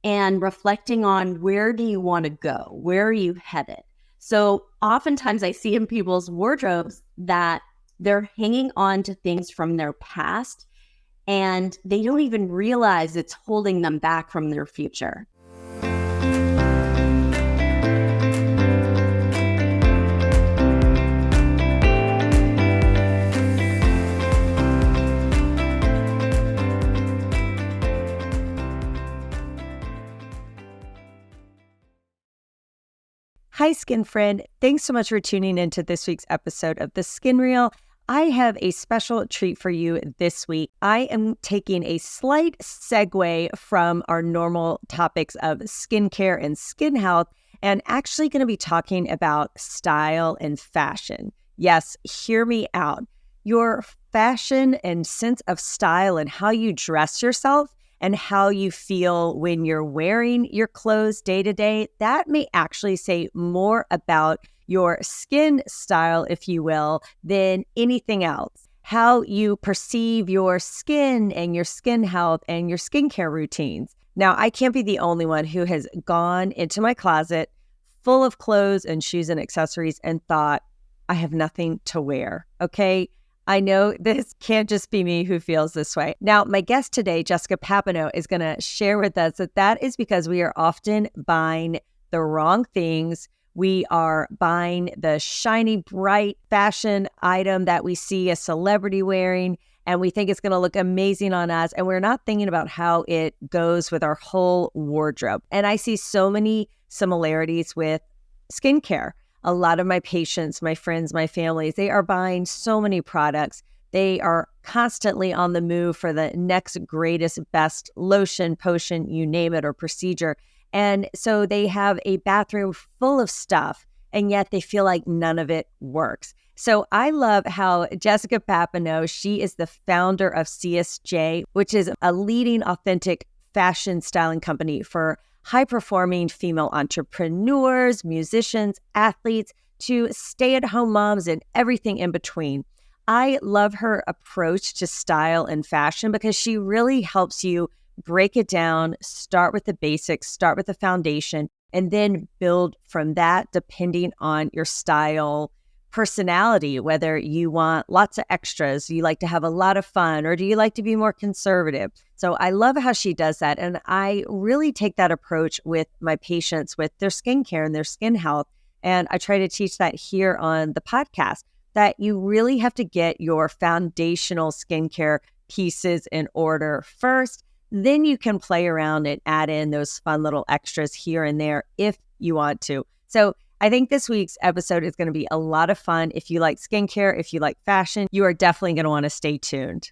and reflecting on where do you want to go? Where are you headed? So oftentimes I see in people's wardrobes that they're hanging on to things from their past and they don't even realize it's holding them back from their future. Hi, skin friend. Thanks so much for tuning into this week's episode of The Skin Reel. I have a special treat for you this week. I am taking a slight segue from our normal topics of skincare and skin health and actually going to be talking about style and fashion. Yes, hear me out. Your fashion and sense of style and how you dress yourself and how you feel when you're wearing your clothes day to day, that may actually say more about your skin style, if you will, than anything else. How you perceive your skin and your skin health and your skincare routines. Now, I can't be the only one who has gone into my closet full of clothes and shoes and accessories and thought, I have nothing to wear, okay? I know this can't just be me who feels this way. Now, my guest today, Jessica Papineau, is going to share with us that is because we are often buying the wrong things. We are buying the shiny, bright fashion item that we see a celebrity wearing, and we think it's going to look amazing on us, and we're not thinking about how it goes with our whole wardrobe. And I see so many similarities with skincare. A lot of my patients, my friends, my families, they are buying so many products. They are constantly on the move for the next greatest, best lotion, potion, you name it, or procedure. And so they have a bathroom full of stuff, and yet they feel like none of it works. So I love how Jessica Papineau, she is the founder of CSJ, which is a leading authentic fashion styling company for high-performing female entrepreneurs, musicians, athletes, to stay-at-home moms and everything in between. I love her approach to style and fashion because she really helps you break it down, start with the basics, start with the foundation, and then build from that depending on your style, personality, whether you want lots of extras, you like to have a lot of fun, or do you like to be more conservative? So I love how she does that. And I really take that approach with my patients with their skincare and their skin health. And I try to teach that here on the podcast, that you really have to get your foundational skincare pieces in order first. Then you can play around and add in those fun little extras here and there if you want to. So I think this week's episode is going to be a lot of fun. If you like skincare, if you like fashion, you are definitely going to want to stay tuned.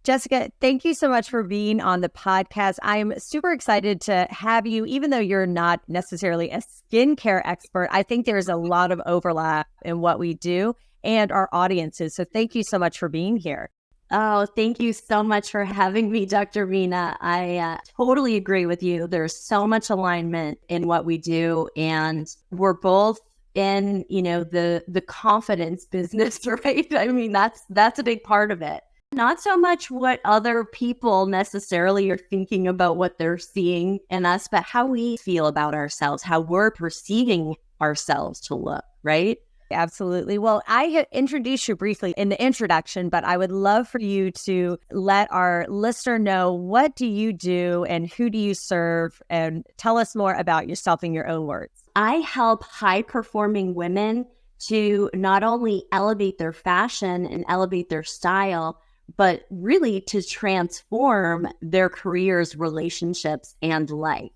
Jessica, thank you so much for being on the podcast. I'm super excited to have you, even though you're not necessarily a skincare expert. I think there's a lot of overlap in what we do and our audiences. So thank you so much for being here. Oh, thank you so much for having me, Dr. Vina. I totally agree with you. There's so much alignment in what we do, and we're both in, the confidence business, right? I mean, that's a big part of it. Not so much what other people necessarily are thinking about what they're seeing in us, but how we feel about ourselves, how we're perceiving ourselves to look, right? Absolutely. Well, I had introduced you briefly in the introduction, but I would love for you to let our listener know, what do you do and who do you serve, and tell us more about yourself in your own words. I help high-performing women to not only elevate their fashion and elevate their style, but really to transform their careers, relationships, and life.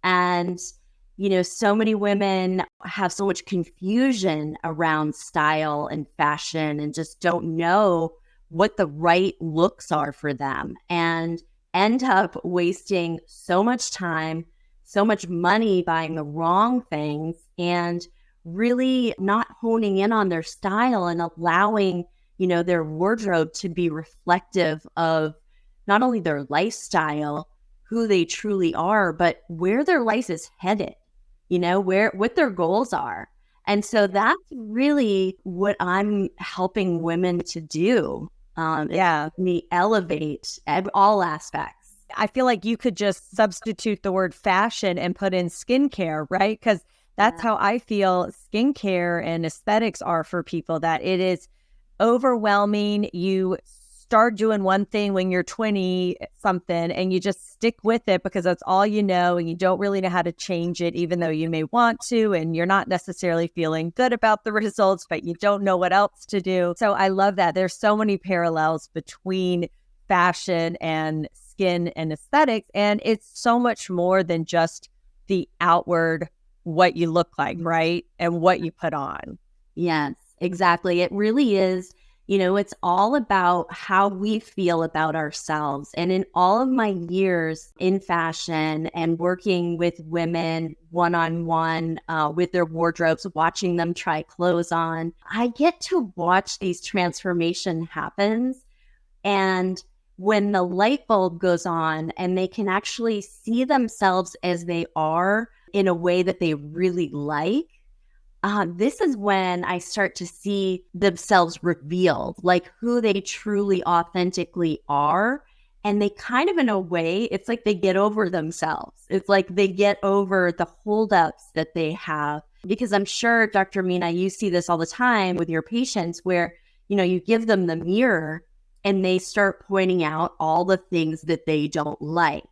And so many women have so much confusion around style and fashion and just don't know what the right looks are for them, and end up wasting so much time, so much money buying the wrong things, and really not honing in on their style and allowing, their wardrobe to be reflective of not only their lifestyle, who they truly are, but where their life is headed. What their goals are. And so that's really what I'm helping women to do. Me elevate all aspects. I feel like you could just substitute the word fashion and put in skincare, right? Because that's how I feel skincare and aesthetics are for people, that it is overwhelming. You start doing one thing when you're 20 something and you just stick with it because that's all you know, and you don't really know how to change it, even though you may want to, and you're not necessarily feeling good about the results, but you don't know what else to do. So I love that. There's so many parallels between fashion and skin and aesthetics, and it's so much more than just the outward, what you look like, right? And what you put on. Yes, exactly. It really is. It's all about how we feel about ourselves. And in all of my years in fashion and working with women one-on-one with their wardrobes, watching them try clothes on, I get to watch these transformation happens. And when the light bulb goes on and they can actually see themselves as they are in a way that they really like, this is when I start to see themselves revealed, like who they truly authentically are. And they kind of, in a way, it's like they get over themselves. It's like they get over the holdups that they have. Because I'm sure, Dr. Mina, you see this all the time with your patients where, you give them the mirror and they start pointing out all the things that they don't like.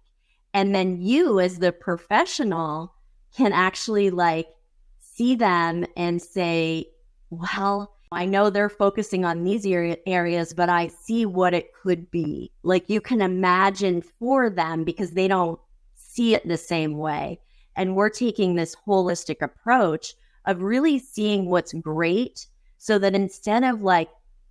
And then you, as the professional, can actually see them and say, well, I know they're focusing on these areas, but I see what it could be. Like you can imagine for them because they don't see it the same way. And we're taking this holistic approach of really seeing what's great so that instead of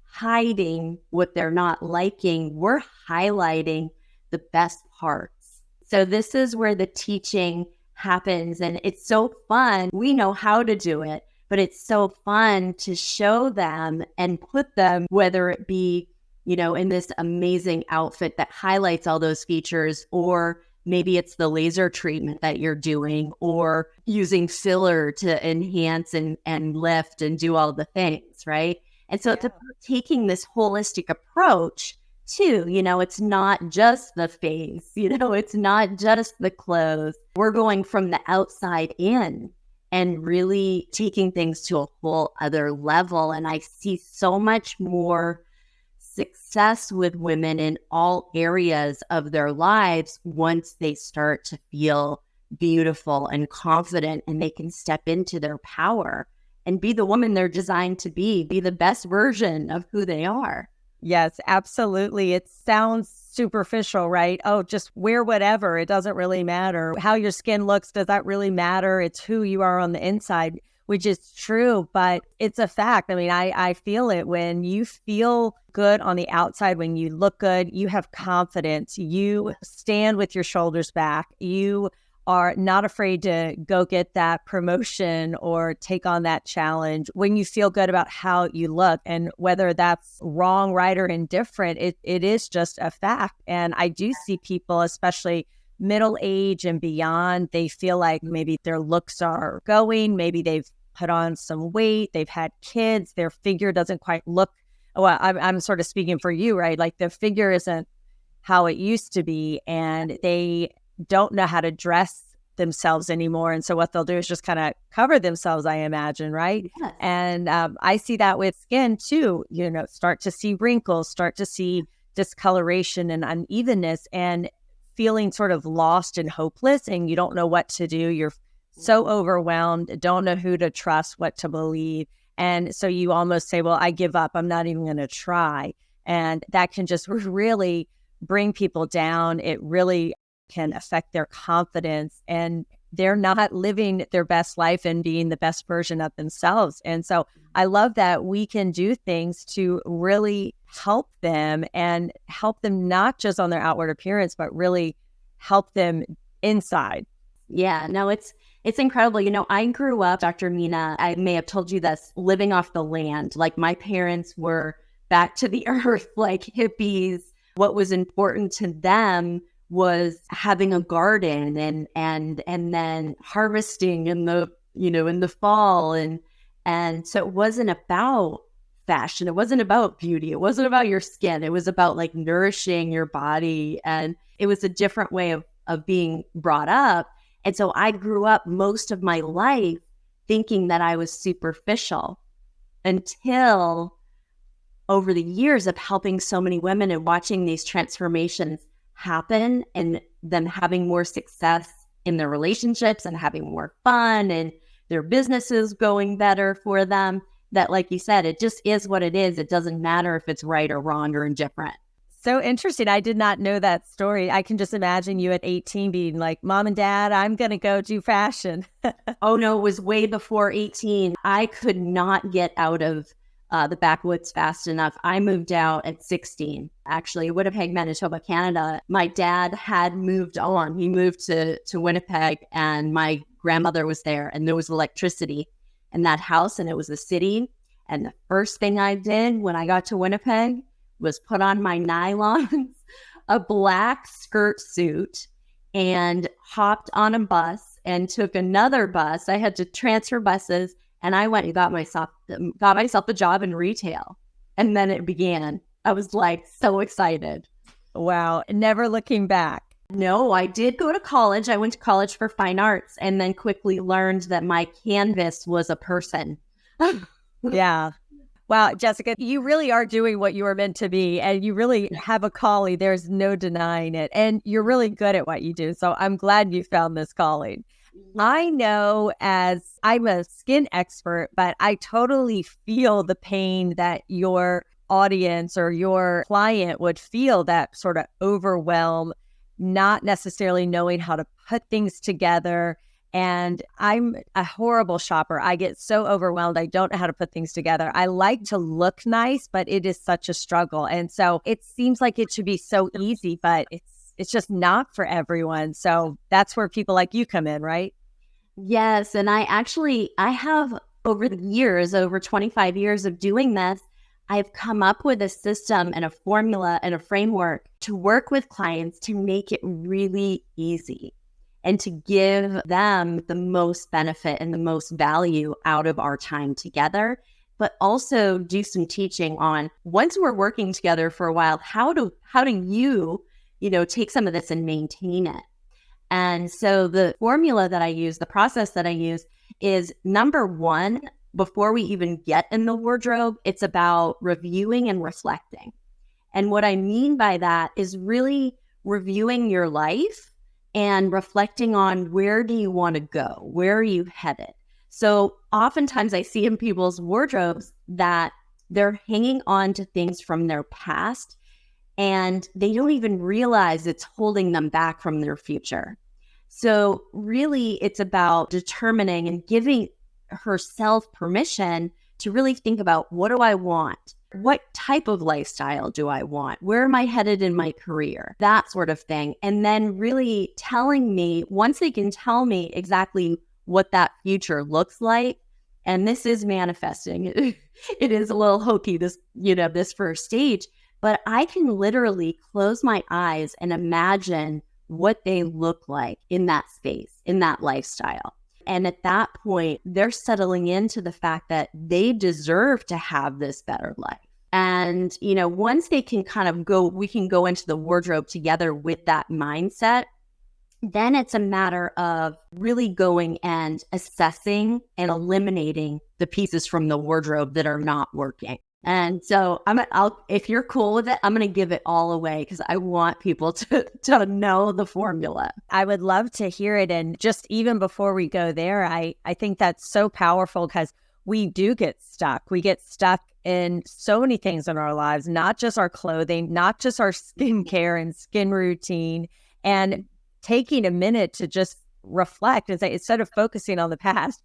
hiding what they're not liking, we're highlighting the best parts. So this is where the teaching happens. And it's so fun. We know how to do it, but it's so fun to show them and put them, whether it be, in this amazing outfit that highlights all those features, or maybe it's the laser treatment that you're doing, or using filler to enhance and lift and do all the things, right? And so it's about taking this holistic approach too. It's not just the face, it's not just the clothes. We're going from the outside in and really taking things to a whole other level. And I see so much more success with women in all areas of their lives once they start to feel beautiful and confident, and they can step into their power and be the woman they're designed to be the best version of who they are. Yes, absolutely. It sounds superficial, right? Oh, just wear whatever. It doesn't really matter. How your skin looks, does that really matter? It's who you are on the inside, which is true, but it's a fact. I mean, I feel it. When you feel good on the outside, when you look good, you have confidence. You stand with your shoulders back. You are not afraid to go get that promotion or take on that challenge. When you feel good about how you look, and whether that's wrong, right, or indifferent, it is just a fact. And I do see people, especially middle age and beyond, they feel like maybe their looks are going, maybe they've put on some weight, they've had kids, their figure doesn't quite look, well, I'm sort of speaking for you, right? Like the figure isn't how it used to be, and they don't know how to dress themselves anymore. And so what they'll do is just kind of cover themselves, I imagine, right? Yes. And I see that with skin too, start to see wrinkles, start to see discoloration and unevenness, and feeling sort of lost and hopeless, and you don't know what to do. You're so overwhelmed, don't know who to trust, what to believe. And so you almost say, well, I give up. I'm not even going to try. And that can just really bring people down. It really can affect their confidence, and they're not living their best life and being the best version of themselves. And so I love that we can do things to really help them, and help them not just on their outward appearance, but really help them inside. Yeah, no, it's incredible. I grew up, Dr. Mina, I may have told you this, living off the land. Like my parents were back to the earth, like hippies. What was important to them was having a garden and then harvesting in the fall, and so it wasn't about fashion. It wasn't about beauty. It wasn't about your skin. It was about like nourishing your body. And it was a different way of being brought up. And so I grew up most of my life thinking that I was superficial until over the years of helping so many women and watching these transformations happen and them having more success in their relationships and having more fun and their businesses going better for them, that, like you said, it just is what it is. It doesn't matter if it's right or wrong or indifferent. So interesting. I did not know that story. I can just imagine you at 18 being like, Mom and Dad, I'm going to go do fashion. Oh, no, it was way before 18. I could not get out of the backwoods fast enough. I moved out at 16, actually, Winnipeg, Manitoba, Canada. My dad had moved on. He moved to Winnipeg, and my grandmother was there, and there was electricity in that house, and it was a city. And the first thing I did when I got to Winnipeg was put on my nylons, a black skirt suit, and hopped on a bus and took another bus. I had to transfer buses, and I went and got myself a job in retail. And then it began. I was like so excited. Wow. Never looking back. No, I did go to college. I went to college for fine arts and then quickly learned that my canvas was a person. Yeah. Wow, Jessica, you really are doing what you were meant to be, and you really have a calling. There's no denying it. And you're really good at what you do. So I'm glad you found this calling. I know, as I'm a skin expert, but I totally feel the pain that your audience or your client would feel, that sort of overwhelm, not necessarily knowing how to put things together. And I'm a horrible shopper. I get so overwhelmed. I don't know how to put things together. I like to look nice, but it is such a struggle. And so it seems like it should be so easy, but it's just not for everyone. So that's where people like you come in, right? Yes. And I have over the years, over 25 years of doing this, I've come up with a system and a formula and a framework to work with clients to make it really easy and to give them the most benefit and the most value out of our time together, but also do some teaching on, once we're working together for a while, how do you take some of this and maintain it? And so the formula that I use, the process that I use is, number one, before we even get in the wardrobe, it's about reviewing and reflecting. And what I mean by that is really reviewing your life and reflecting on, where do you want to go? Where are you headed? So oftentimes I see in people's wardrobes that they're hanging on to things from their past, and they don't even realize it's holding them back from their future. So really, it's about determining and giving herself permission to really think about, what do I want? What type of lifestyle do I want? Where am I headed in my career? That sort of thing. And then really telling me, once they can tell me exactly what that future looks like, and this is manifesting, it is a little hokey, this first stage, but I can literally close my eyes and imagine what they look like in that space, in that lifestyle. And at that point, they're settling into the fact that they deserve to have this better life. And, once they can kind of we can go into the wardrobe together with that mindset, then it's a matter of really going and assessing and eliminating the pieces from the wardrobe that are not working. And so if you're cool with it, I'm going to give it all away, because I want people to know the formula. I would love to hear it. And just even before we go there, I think that's so powerful, because we do get stuck. We get stuck in so many things in our lives, not just our clothing, not just our skincare and skin routine, and taking a minute to just reflect and say, instead of focusing on the past,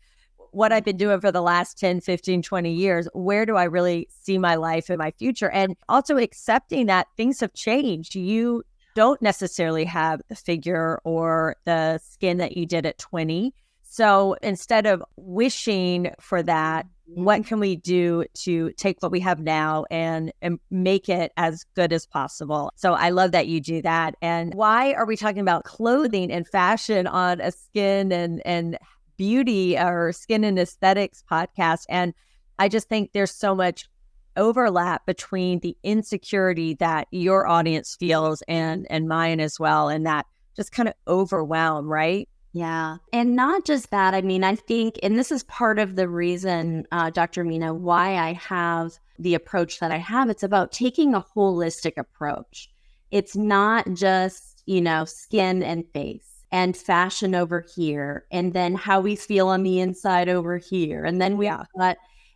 what I've been doing for the last 10, 15, 20 years, where do I really see my life and my future? And also accepting that things have changed. You don't necessarily have the figure or the skin that you did at 20. So instead of wishing for that, what can we do to take what we have now and make it as good as possible? So I love that you do that. And why are we talking about clothing and fashion on a skin and beauty or skin and aesthetics podcast? And I just think there's so much overlap between the insecurity that your audience feels and mine as well, and that just kind of overwhelm, right? Yeah. And not just that. I mean, I think, and this is part of the reason, Dr. Mina, why I have the approach that I have. It's about taking a holistic approach. It's not just, skin and face and fashion over here, and then how we feel on the inside over here. And then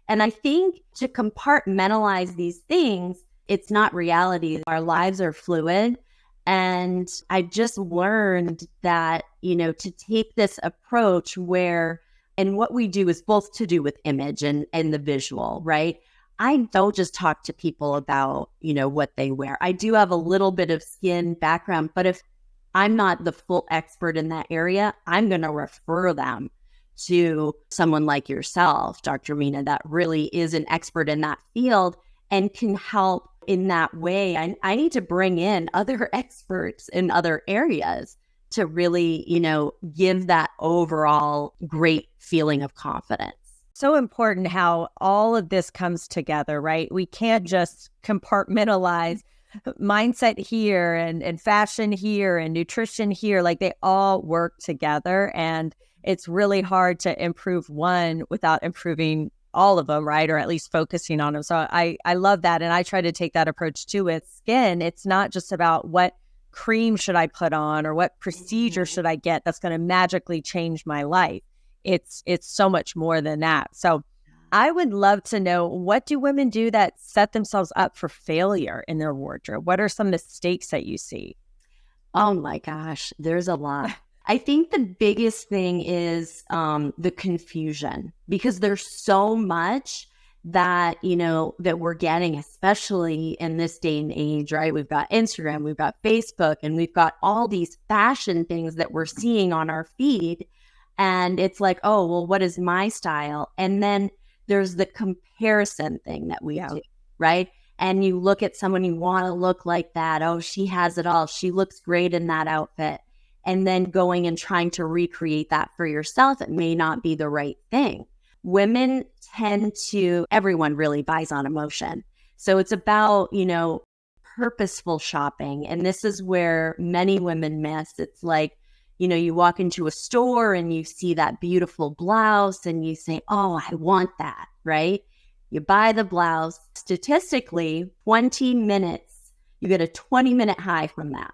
and I think to compartmentalize these things, it's not reality. Our lives are fluid. And I just learned that, to take this approach and what we do is both to do with image and the visual, right? I don't just talk to people about, what they wear. I do have a little bit of skin background, but if I'm not the full expert in that area, I'm going to refer them to someone like yourself, Dr. Mina, that really is an expert in that field and can help in that way. I need to bring in other experts in other areas to really, give that overall great feeling of confidence. So important how all of this comes together, right? We can't just compartmentalize mindset here and fashion here and nutrition here. Like, they all work together, and it's really hard to improve one without improving all of them, right? Or at least focusing on them. So I love that. And I try to take that approach too with skin. It's not just about what cream should I put on or what procedure should I get that's going to magically change my life. It's so much more than that. So I would love to know, what do women do that set themselves up for failure in their wardrobe? What are some mistakes that you see? Oh my gosh, there's a lot. I think the biggest thing is the confusion, because there's so much that, that we're getting, especially in this day and age, right? We've got Instagram, we've got Facebook, and we've got all these fashion things that we're seeing on our feed. And it's like, oh, well, what is my style? And then there's the comparison thing that we do, right? And you look at someone, you want to look like that. Oh, she has it all. She looks great in that outfit. And then going and trying to recreate that for yourself, it may not be the right thing. Women everyone really buys on emotion. So it's about, purposeful shopping. And this is where many women miss. It's like, you walk into a store and you see that beautiful blouse and you say, oh, I want that, right? You buy the blouse. Statistically, 20 minutes, you get a 20-minute high from that.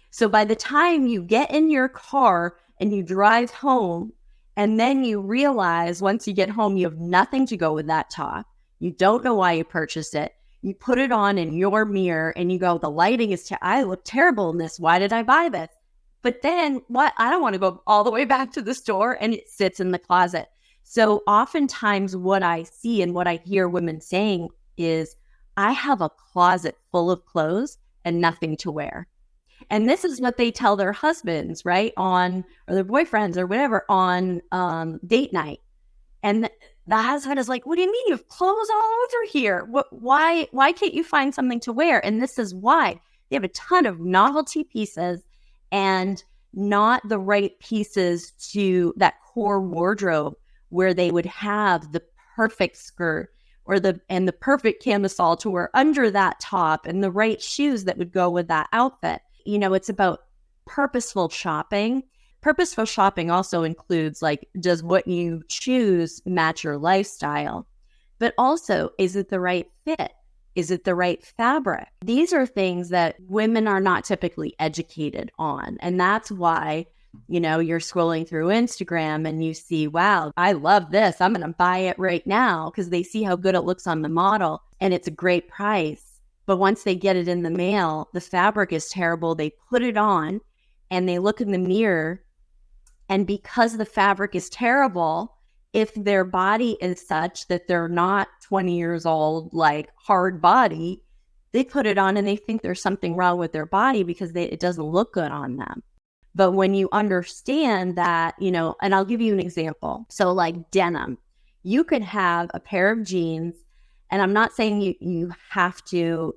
So by the time you get in your car and you drive home, and then you realize once you get home, you have nothing to go with that top. You don't know why you purchased it. You put it on in your mirror and you go, the lighting is, I look terrible in this. Why did I buy this? But then I don't want to go all the way back to the store, and it sits in the closet. So oftentimes what I see and what I hear women saying is, I have a closet full of clothes and nothing to wear. And this is what they tell their husbands, right? Or their boyfriends or whatever on date night. And the husband is like, what do you mean? You have clothes all over here. Why can't you find something to wear? And this is why. They have a ton of novelty pieces and not the right pieces to that core wardrobe where they would have the perfect skirt or the perfect camisole to wear under that top and the right shoes that would go with that outfit. It's about purposeful shopping. Purposeful shopping also includes, like, does what you choose match your lifestyle? But also, is it the right fit? Is it the right fabric? These are things that women are not typically educated on. And that's why, you're scrolling through Instagram and you see, wow, I love this. I'm going to buy it right now, because they see how good it looks on the model and it's a great price. But once they get it in the mail, the fabric is terrible. They put it on and they look in the mirror. And because the fabric is terrible, if their body is such that they're not 20 years old, like hard body, they put it on and they think there's something wrong with their body because it doesn't look good on them. But when you understand that, and I'll give you an example. So like denim, you could have a pair of jeans. And I'm not saying you have to,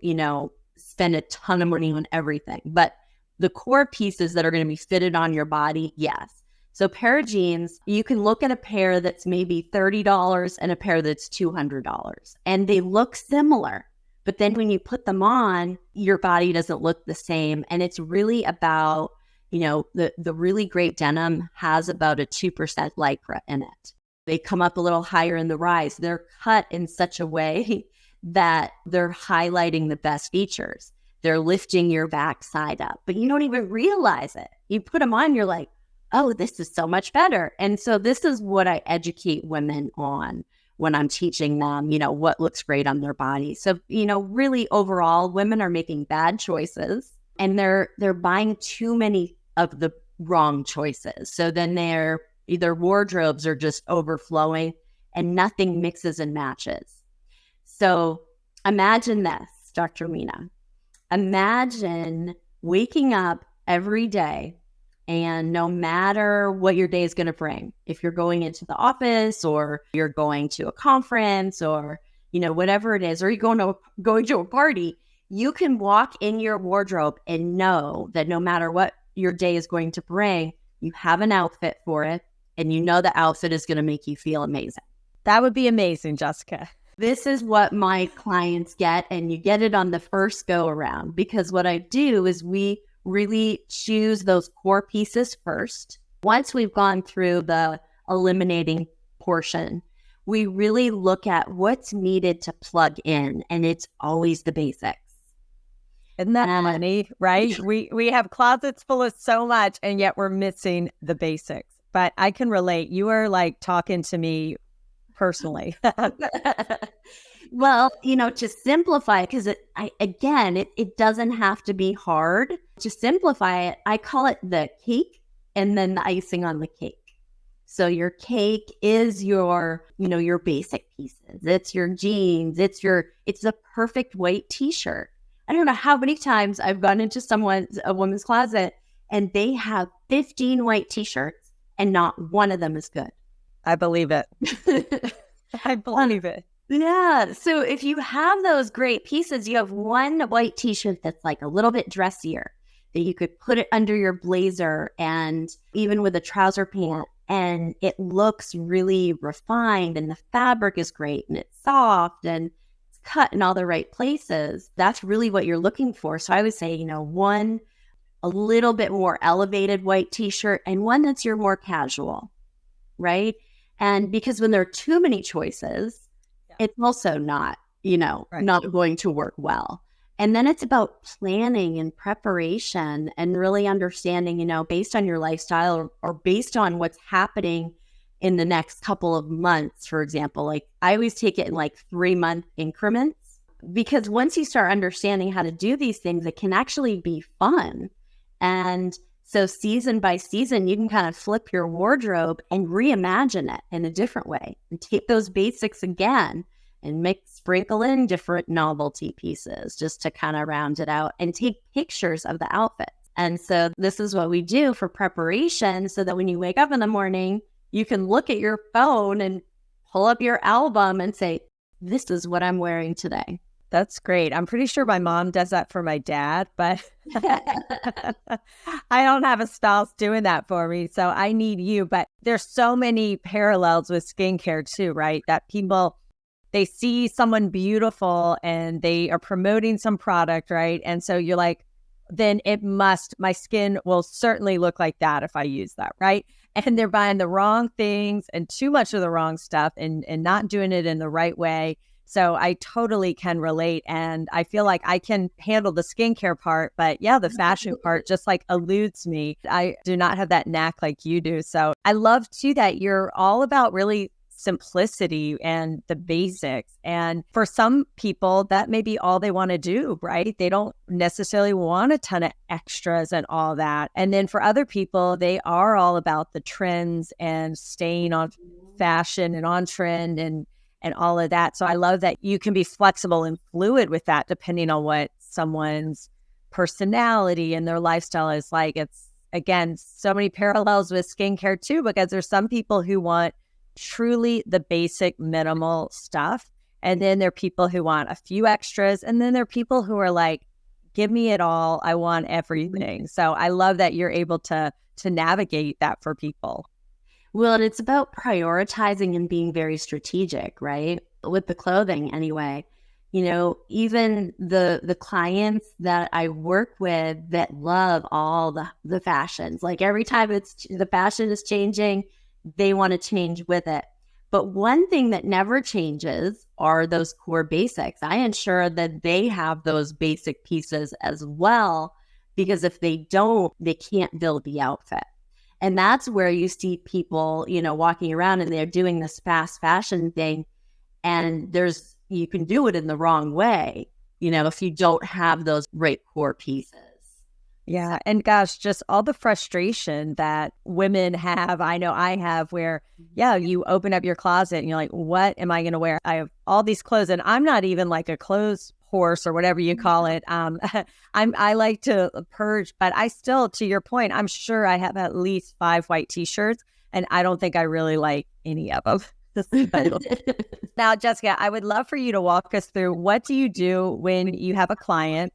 spend a ton of money on everything, but the core pieces that are going to be fitted on your body, yes. So pair of jeans, you can look at a pair that's maybe $30 and a pair that's $200, and they look similar. But then when you put them on, your body doesn't look the same. And it's really about, the really great denim has about a 2% Lycra in it. They come up a little higher in the rise. They're cut in such a way that they're highlighting the best features. They're lifting your backside up, but you don't even realize it. You put them on, you're like, oh, this is so much better. And so this is what I educate women on when I'm teaching them, what looks great on their body. So, really overall, women are making bad choices and they're buying too many of the wrong choices. So then their wardrobes are just overflowing and nothing mixes and matches. So imagine this, Dr. Mina. Imagine waking up every day and no matter what your day is going to bring, if you're going into the office or you're going to a conference or, whatever it is, or you're going to a party, you can walk in your wardrobe and know that no matter what your day is going to bring, you have an outfit for it and you know the outfit is going to make you feel amazing. That would be amazing, Jessica. This is what my clients get, and you get it on the first go around, because what I do is we really choose those core pieces first. Once we've gone through the eliminating portion, we really look at what's needed to plug in, and it's always the basics. Isn't that funny, right? We have closets full of so much, and yet we're missing the basics. But I can relate. You are like talking to me personally. Well, to simplify it, because it doesn't have to be hard. To simplify it, I call it the cake and then the icing on the cake. So your cake is your basic pieces. It's your jeans. It's the perfect white t-shirt. I don't know how many times I've gone into a woman's closet and they have 15 white t-shirts and not one of them is good. I believe it. I believe it. Yeah. So if you have those great pieces, you have one white t-shirt that's like a little bit dressier that you could put it under your blazer and even with a trouser pant, and it looks really refined and the fabric is great and it's soft and it's cut in all the right places. That's really what you're looking for. So I would say, one a little bit more elevated white t-shirt and one that's your more casual, right? And because when there are too many choices, it's also not, not going to work well. And then it's about planning and preparation and really understanding, based on your lifestyle or based on what's happening in the next couple of months, for example. Like I always take it in like 3-month increments, because once you start understanding how to do these things, it can actually be fun. And so season by season, you can kind of flip your wardrobe and reimagine it in a different way and take those basics again and sprinkle in different novelty pieces just to kind of round it out and take pictures of the outfits. And so this is what we do for preparation so that when you wake up in the morning, you can look at your phone and pull up your album and say, this is what I'm wearing today. That's great. I'm pretty sure my mom does that for my dad, but I don't have a stylist doing that for me. So I need you. But there's so many parallels with skincare too, right? That people, they see someone beautiful and they are promoting some product, right? And so you're like, then my skin will certainly look like that if I use that, right? And they're buying the wrong things and too much of the wrong stuff and not doing it in the right way. So I totally can relate. And I feel like I can handle the skincare part, but yeah, the fashion part just like eludes me. I do not have that knack like you do. So I love too that you're all about really simplicity and the basics. And for some people, that may be all they want to do, right? They don't necessarily want a ton of extras and all that. And then for other people, they are all about the trends and staying on fashion and on trend and all of that. So I love that you can be flexible and fluid with that depending on what someone's personality and their lifestyle is like. It's, again, so many parallels with skincare too, because there's some people who want truly the basic minimal stuff. And then there are people who want a few extras. And then there are people who are like, give me it all. I want everything. So I love that you're able to to navigate that for people? Well, and it's about prioritizing and being very strategic, right? With the clothing anyway. Even the clients that I work with that love all the fashions, like every time the fashion is changing, they want to change with it. But one thing that never changes are those core basics. I ensure that they have those basic pieces as well, because if they don't, they can't build the outfit. And that's where you see people, walking around and they're doing this fast fashion thing. And you can do it in the wrong way, if you don't have those great core pieces. Yeah. And gosh, just all the frustration that women have, I know I have, where, you open up your closet and you're like, what am I going to wear? I have all these clothes and I'm not even like a clothes horse or whatever you call it. I like to purge, but I still, to your point, I'm sure I have at least 5 white t-shirts and I don't think I really like any of them. Now, Jessica, I would love for you to walk us through, what do you do when you have a client?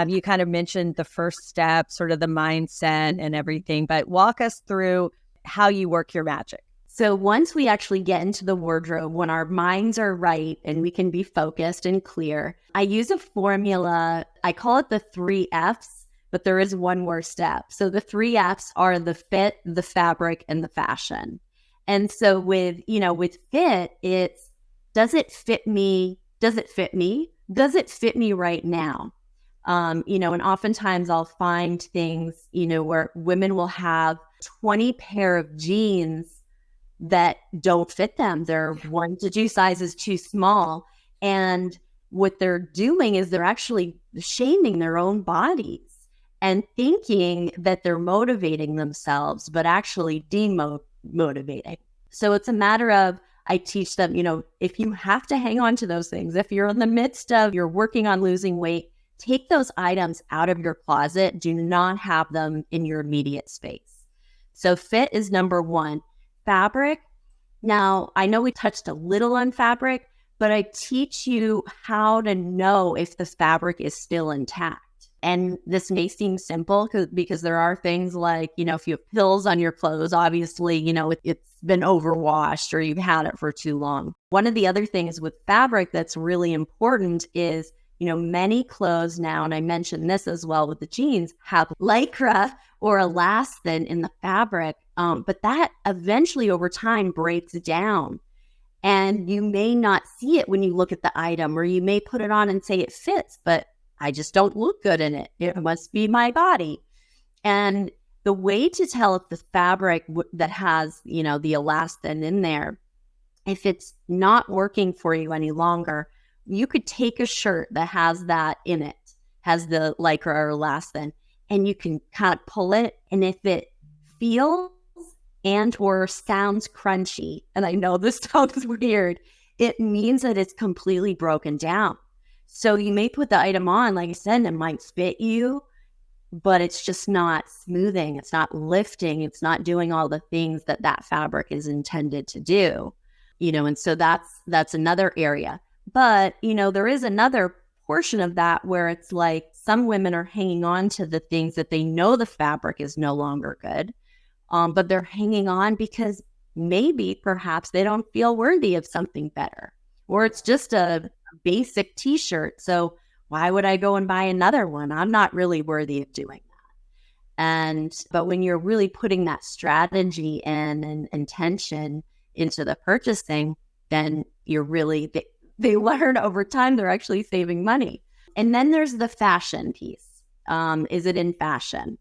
You kind of mentioned the first step, sort of the mindset and everything, but walk us through how you work your magic. So once we actually get into the wardrobe, when our minds are right and we can be focused and clear, I use a formula. I call it the 3 Fs, but there is one more step. So the 3 Fs are the fit, the fabric, and the fashion. And so with fit, it's, does it fit me? Does it fit me? Does it fit me right now? And oftentimes I'll find things, where women will have 20 pair of jeans that don't fit them. They're 1 to 2 sizes too small. And what they're doing is they're actually shaming their own bodies and thinking that they're motivating themselves, but actually demotivating. So it's a matter of, I teach them, if you have to hang on to those things, if you're in the midst of, you're working on losing weight, take those items out of your closet. Do not have them in your immediate space. So fit is number 1. Fabric. Now, I know we touched a little on fabric, but I teach you how to know if the fabric is still intact. And this may seem simple because there are things like, if you have pills on your clothes, obviously, it's been overwashed or you've had it for too long. One of the other things with fabric that's really important is, many clothes now, and I mentioned this as well with the jeans, have lycra or elastin in the fabric, but that eventually over time breaks down. And you may not see it when you look at the item, or you may put it on and say it fits, but I just don't look good in it. It must be my body. And the way to tell if the fabric that has, the elastin in there, if it's not working for you any longer, you could take a shirt that has that in it, has the lycra or elastin, and you can kind of pull it. And if it feels and or sounds crunchy, and I know this sounds weird, it means that it's completely broken down. So you may put the item on, like I said, and it might fit you, but it's just not smoothing. It's not lifting. It's not doing all the things that fabric is intended to do, and so that's another area. But, there is another portion of that where it's like some women are hanging on to the things that they know the fabric is no longer good, but they're hanging on because perhaps they don't feel worthy of something better, or it's just a basic t-shirt. So why would I go and buy another one? I'm not really worthy of doing that. But when you're really putting that strategy and intention into the purchasing, then you're really, they learn over time they're actually saving money. And then there's the fashion piece. Is it in fashion?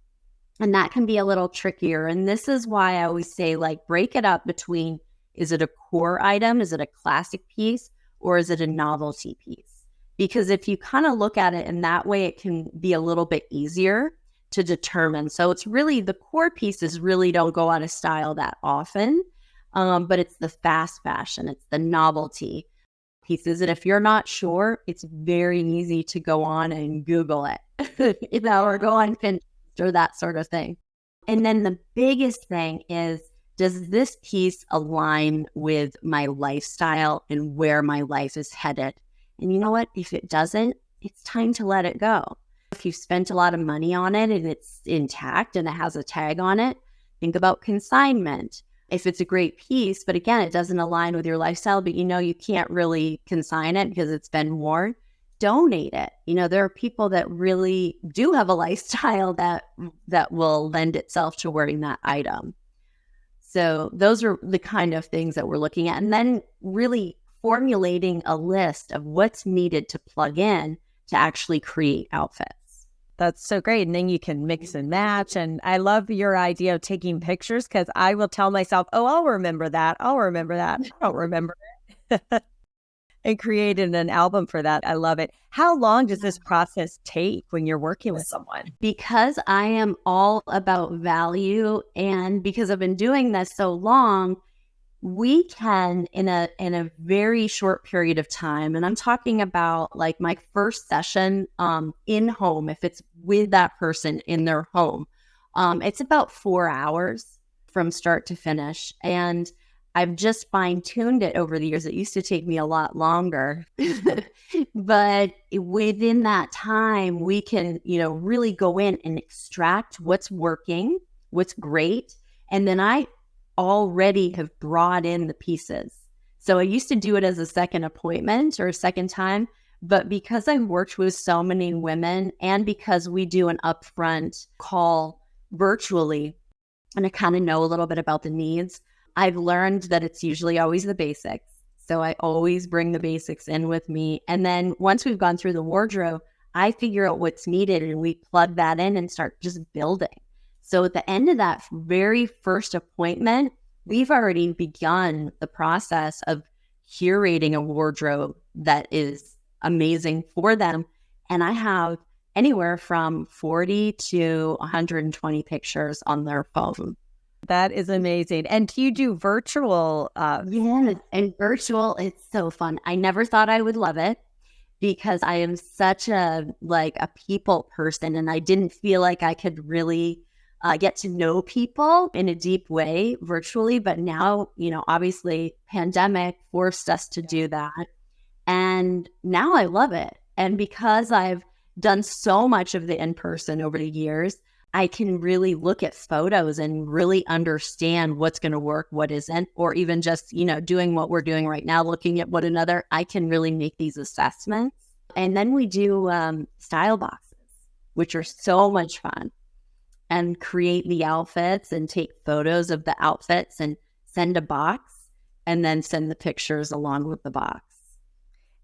And that can be a little trickier. And this is why I always say, break it up between, is it a core item? Is it a classic piece? Or is it a novelty piece? Because if you kind of look at it in that way, it can be a little bit easier to determine. So it's really, the core pieces really don't go out of style that often, but it's the fast fashion, it's the novelty pieces. And if you're not sure, it's very easy to go on and Google it, or go on Pinterest or that sort of thing. And then the biggest thing is, does this piece align with my lifestyle and where my life is headed? And you know what? If it doesn't, it's time to let it go. If you've spent a lot of money on it and it's intact and it has a tag on it, think about consignment. If it's a great piece, but again, it doesn't align with your lifestyle, but you can't really consign it because it's been worn, donate it. There are people that really do have a lifestyle that will lend itself to wearing that item. So those are the kind of things that we're looking at. And then really formulating a list of what's needed to plug in to actually create outfits. That's so great. And then you can mix and match. And I love your idea of taking pictures, because I will tell myself, oh, I'll remember that. I'll remember that. I don't remember it. And created an album for that. I love it. How long does this process take when you're working with someone? Because I am all about value, and because I've been doing this so long, we can in a very short period of time, and I'm talking about like my first session in home, if it's with that person in their home, it's about 4 hours from start to finish. And I've just fine-tuned it over the years. It used to take me a lot longer. But within that time, we can, really go in and extract what's working, what's great. And then I already have brought in the pieces. So I used to do it as a second appointment or a second time. But because I've worked with so many women, and because we do an upfront call virtually, and I kind of know a little bit about the needs, I've learned that it's usually always the basics. So I always bring the basics in with me. And then once we've gone through the wardrobe, I figure out what's needed and we plug that in and start just building. So at the end of that very first appointment, we've already begun the process of curating a wardrobe that is amazing for them. And I have anywhere from 40 to 120 pictures on their phone. That is amazing. And do you do virtual? Yeah, and virtual, it's so fun. I never thought I would love it because I am such a people person, and I didn't feel like I could really get to know people in a deep way virtually. But now, obviously pandemic forced us to do that. And now I love it. And because I've done so much of the in-person over the years, I can really look at photos and really understand what's going to work, what isn't, or even just, doing what we're doing right now, looking at one another, I can really make these assessments. And then we do style boxes, which are so much fun, and create the outfits and take photos of the outfits and send a box and then send the pictures along with the box.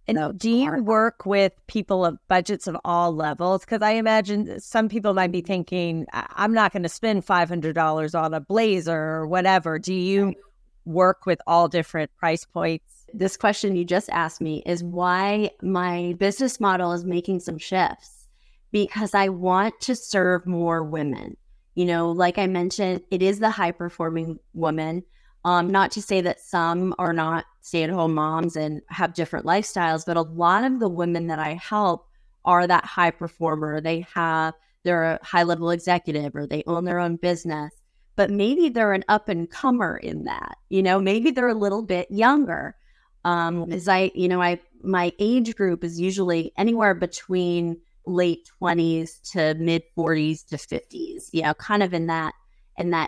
And so do you work with people of budgets of all levels? Because I imagine some people might be thinking, I'm not going to spend $500 on a blazer or whatever. Do you work with all different price points? This question you just asked me is why my business model is making some shifts, because I want to serve more women. Like I mentioned, it is the high-performing woman. Not to say that some are not stay-at-home moms and have different lifestyles, but a lot of the women that I help are that high performer. They're a high-level executive, or they own their own business, but maybe they're an up-and-comer in that. Maybe they're a little bit younger. My age group is usually anywhere between late 20s to mid 40s to 50s, kind of in that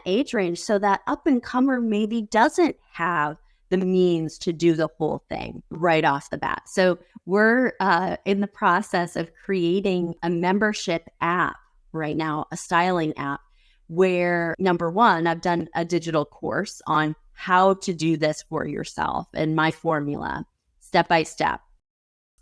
age range. So that up-and-comer maybe doesn't have the means to do the whole thing right off the bat. So we're in the process of creating a membership app right now, a styling app, where number one, I've done a digital course on how to do this for yourself and my formula, step by step.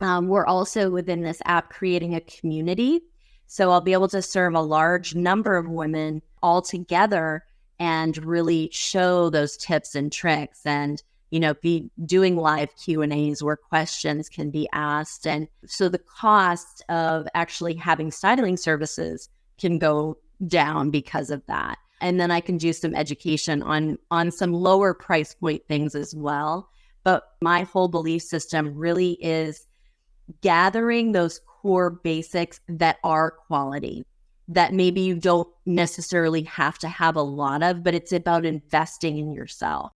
We're also within this app creating a community. So I'll be able to serve a large number of women all together and really show those tips and tricks, and be doing live Q&As where questions can be asked. And so the cost of actually having styling services can go down because of that. And then I can do some education on some lower price point things as well. But my whole belief system really is gathering those core basics that are quality, that maybe you don't necessarily have to have a lot of, but it's about investing in yourself.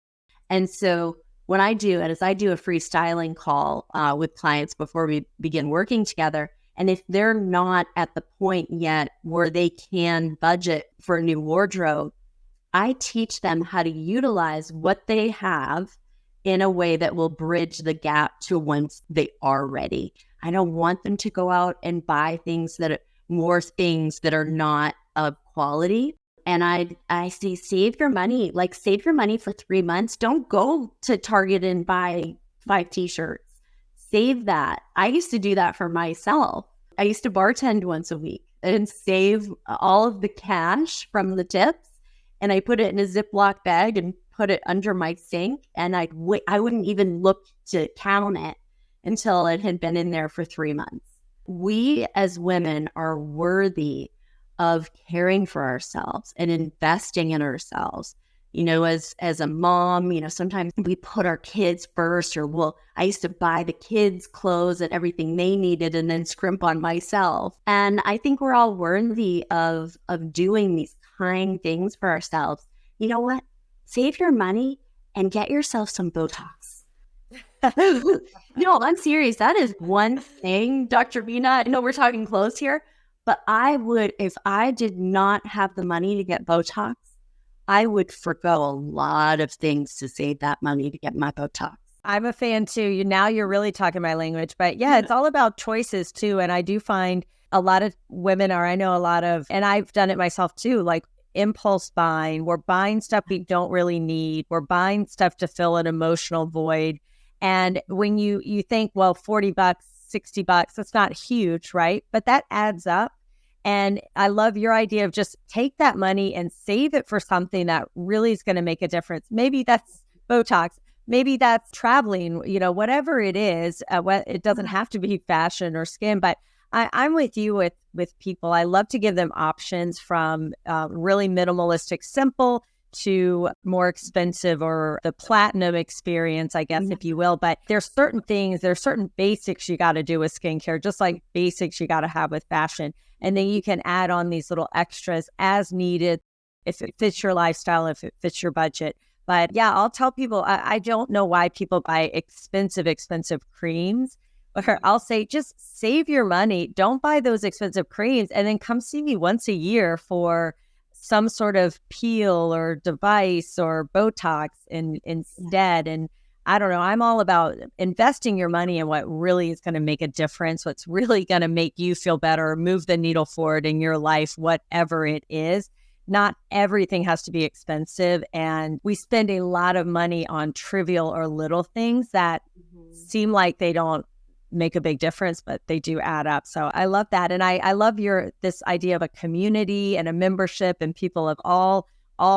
And so when I do it, is I do a free styling call with clients before we begin working together. And if they're not at the point yet where they can budget for a new wardrobe, I teach them how to utilize what they have in a way that will bridge the gap to once they are ready. I don't want them to go out and buy more things that are not of quality. And I say, save your money, save your money for 3 months. Don't go to Target and buy 5 t-shirts. Save that. I used to do that for myself. I used to bartend once a week and save all of the cash from the tips. And I put it in a Ziploc bag and put it under my sink. And I wouldn't even look to count it until it had been in there for 3 months. We as women are worthy of caring for ourselves and investing in ourselves. As a mom, sometimes we put our kids first, I used to buy the kids clothes and everything they needed and then scrimp on myself. And I think we're all worthy of doing these kind things for ourselves. You know what? Save your money and get yourself some Botox. No, I'm serious. That is one thing, Dr. Mina. I know we're talking clothes here, but if I did not have the money to get Botox, I would forgo a lot of things to save that money to get my Botox. I'm a fan too. Now you're really talking my language, but yeah, it's all about choices too. And I do find a lot of women and I've done it myself too, impulse buying. We're buying stuff we don't really need. We're buying stuff to fill an emotional void. And when you think, well, $40, $60, that's not huge, right? But that adds up. And I love your idea of just take that money and save it for something that really is going to make a difference. Maybe that's Botox. Maybe that's traveling, whatever it is. It doesn't have to be fashion or skin, but I'm with you with people. I love to give them options from really minimalistic, simple to more expensive or the platinum experience, I guess, if you will. But there's certain basics you got to do with skincare, just like basics you got to have with fashion. And then you can add on these little extras as needed if it fits your lifestyle, if it fits your budget. But yeah, I'll tell people, I don't know why people buy expensive creams. Or I'll say, just save your money. Don't buy those expensive creams and then come see me once a year for some sort of peel or device or Botox instead. And I don't know, I'm all about investing your money in what really is going to make a difference, what's really going to make you feel better, move the needle forward in your life, whatever it is. Not everything has to be expensive. And we spend a lot of money on trivial or little things that seem like they don't make a big difference, but they do add up. So I love that. And I love this idea of a community and a membership and people of all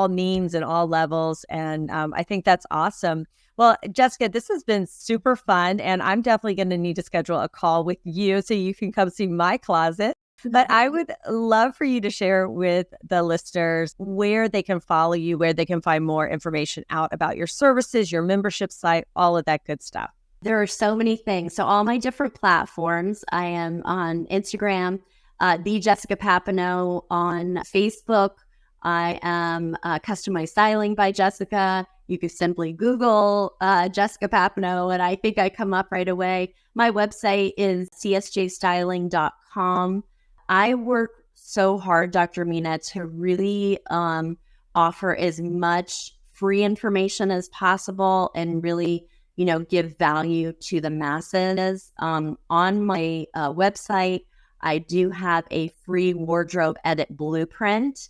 means and all levels. And I think that's awesome. Well, Jessica, this has been super fun. And I'm definitely going to need to schedule a call with you so you can come see my closet. But I would love for you to share with the listeners where they can follow you, where they can find more information out about your services, your membership site, all of that good stuff. There are so many things. So all my different platforms, I am on Instagram, the Jessica Papineau, on Facebook. I am Customized Styling by Jessica. You can simply Google Jessica Papineau, and I think I come up right away. My website is csjstyling.com. I work so hard, Dr. Mina, to really offer as much free information as possible and really, give value to the masses. On my website, I do have a free wardrobe edit blueprint,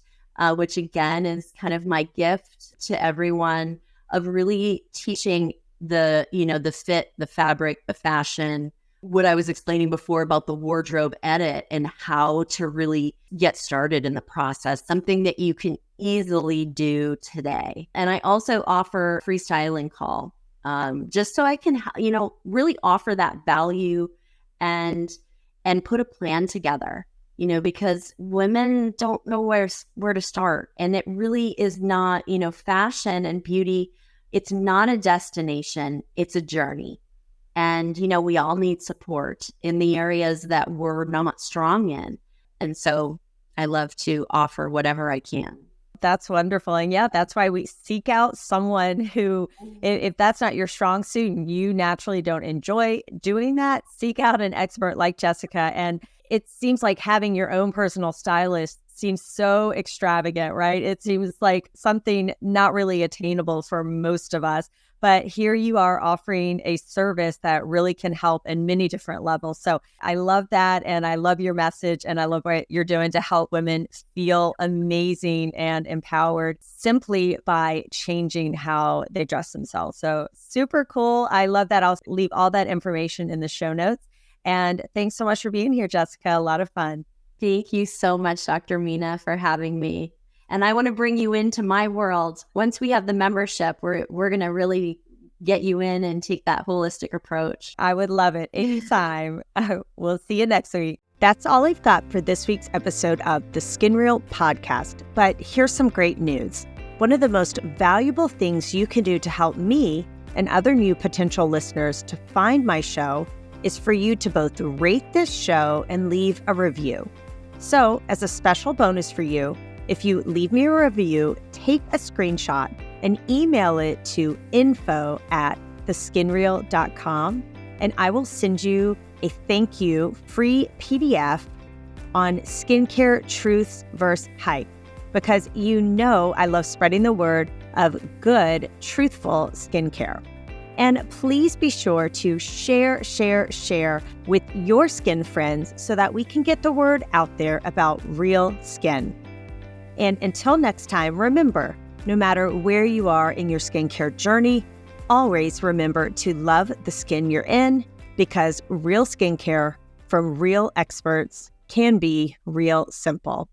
which again is kind of my gift to everyone of really teaching the fit, the fabric, the fashion, what I was explaining before about the wardrobe edit and how to really get started in the process, something that you can easily do today. And I also offer free styling call, just so I can, really offer that value and put a plan together, because women don't know where to start. And it really is not, fashion and beauty. It's not a destination. It's a journey. And, we all need support in the areas that we're not strong in. And so I love to offer whatever I can. That's wonderful. And yeah, that's why we seek out someone who, if that's not your strong suit and you naturally don't enjoy doing that, seek out an expert like Jessica. And it seems like having your own personal stylist seems so extravagant, right? It seems like something not really attainable for most of us. But here you are offering a service that really can help in many different levels. So I love that. And I love your message. And I love what you're doing to help women feel amazing and empowered simply by changing how they dress themselves. So super cool. I love that. I'll leave all that information in the show notes. And thanks so much for being here, Jessica. A lot of fun. Thank you so much, Dr. Mina, for having me. And I want to bring you into my world. Once we have the membership, we're going to really get you in and take that holistic approach. I would love it anytime. We'll see you next week. That's all I've got for this week's episode of the Skin Real podcast. But here's some great news. One of the most valuable things you can do to help me and other new potential listeners to find my show is for you to both rate this show and leave a review. So, as a special bonus for you, if you leave me a review, take a screenshot and email it to info@theskinreal.com, and I will send you a thank you free PDF on skincare truths versus hype, because you know I love spreading the word of good, truthful skincare. And please be sure to share with your skin friends so that we can get the word out there about real skin. And until next time, remember, no matter where you are in your skincare journey, always remember to love the skin you're in, because real skincare from real experts can be real simple.